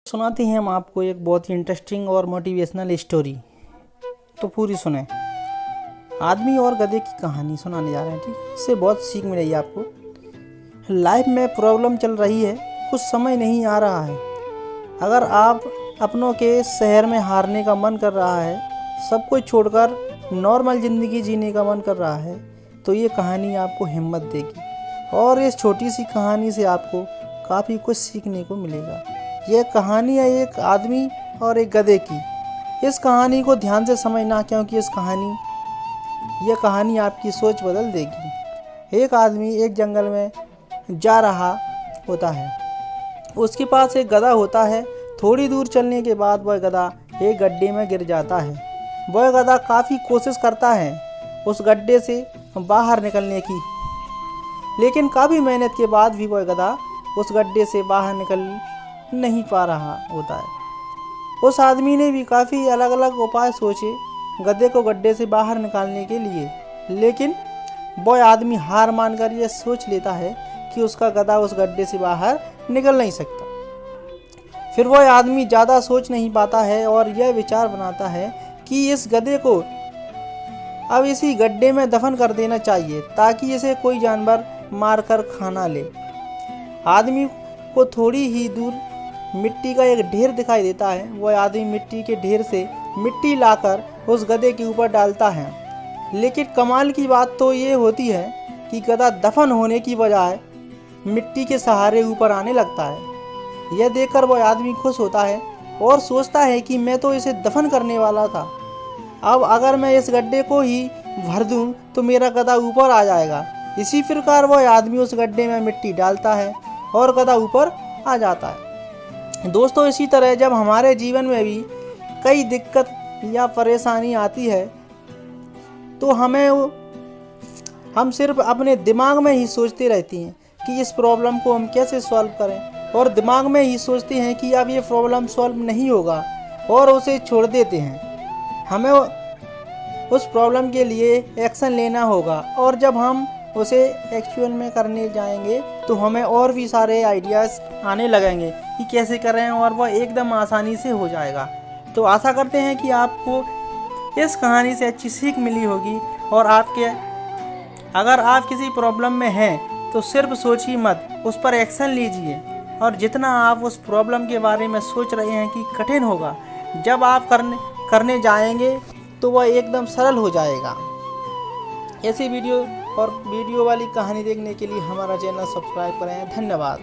सुनाते हैं हम आपको एक बहुत ही इंटरेस्टिंग और मोटिवेशनल स्टोरी। तो पूरी सुने। आदमी और गधे की कहानी सुनाने जा रहे हैं, ठीक है। इससे बहुत सीख मिलेगी आपको। लाइफ में प्रॉब्लम चल रही है, कुछ समझ नहीं आ रहा है। अगर आप अपनों के शहर में हारने का मन कर रहा है, सब कुछ छोड़कर नॉर्मल ज़िंदगी जीने का मन कर रहा है, तो ये कहानी आपको हिम्मत देगी। और इस छोटी सी कहानी से आपको काफ़ी कुछ सीखने को मिलेगा। यह कहानी है एक आदमी और एक गधे की। इस कहानी को ध्यान से समझना, क्योंकि यह कहानी आपकी सोच बदल देगी। एक आदमी एक जंगल में जा रहा होता है। उसके पास एक गधा होता है। थोड़ी दूर चलने के बाद वह गधा एक गड्ढे में गिर जाता है। वह गधा काफ़ी कोशिश करता है उस गड्ढे से बाहर निकलने की, लेकिन काफ़ी मेहनत के बाद भी वह गधा उस गड्ढे से बाहर निकल नहीं पा रहा होता है। उस आदमी ने भी काफ़ी अलग अलग उपाय सोचे गधे को गड्ढे से बाहर निकालने के लिए, लेकिन वह आदमी हार मानकर यह सोच लेता है कि उसका गधा उस गड्ढे से बाहर निकल नहीं सकता। फिर वह आदमी ज़्यादा सोच नहीं पाता है और यह विचार बनाता है कि इस गधे को अब इसी गड्ढे में दफन कर देना चाहिए, ताकि इसे कोई जानवर मारकर खा ना ले। आदमी को थोड़ी ही दूर मिट्टी का एक ढेर दिखाई देता है। वह आदमी मिट्टी के ढेर से मिट्टी लाकर उस गधे के ऊपर डालता है, लेकिन कमाल की बात तो ये होती है कि गधा दफन होने की बजाय मिट्टी के सहारे ऊपर आने लगता है। यह देखकर वह आदमी खुश होता है और सोचता है कि मैं तो इसे दफन करने वाला था। अब अगर मैं इस गड्ढे को ही भर दूं तो मेरा गधा ऊपर आ जाएगा। इसी प्रकार वह आदमी उस गड्ढे में मिट्टी डालता है और गधा ऊपर आ जाता है। दोस्तों, इसी तरह जब हमारे जीवन में भी कई दिक्कत या परेशानी आती है, तो हम सिर्फ अपने दिमाग में ही सोचते रहते हैं कि इस प्रॉब्लम को हम कैसे सॉल्व करें, और दिमाग में ही सोचते हैं कि अब ये प्रॉब्लम सॉल्व नहीं होगा और उसे छोड़ देते हैं। हमें उस प्रॉब्लम के लिए एक्शन लेना होगा, और जब हम उसे एक्चुअल में करने जाएंगे तो हमें और भी सारे आइडियाज़ आने लगेंगे कि कैसे करें, और वह एकदम आसानी से हो जाएगा। तो आशा करते हैं कि आपको इस कहानी से अच्छी सीख मिली होगी। और अगर आप किसी प्रॉब्लम में हैं तो सिर्फ सोचिए मत, उस पर एक्शन लीजिए। और जितना आप उस प्रॉब्लम के बारे में सोच रहे हैं कि कठिन होगा, जब आप करने जाएंगे तो वह एकदम सरल हो जाएगा। ऐसी वीडियो वाली कहानी देखने के लिए हमारा चैनल सब्सक्राइब करें। धन्यवाद।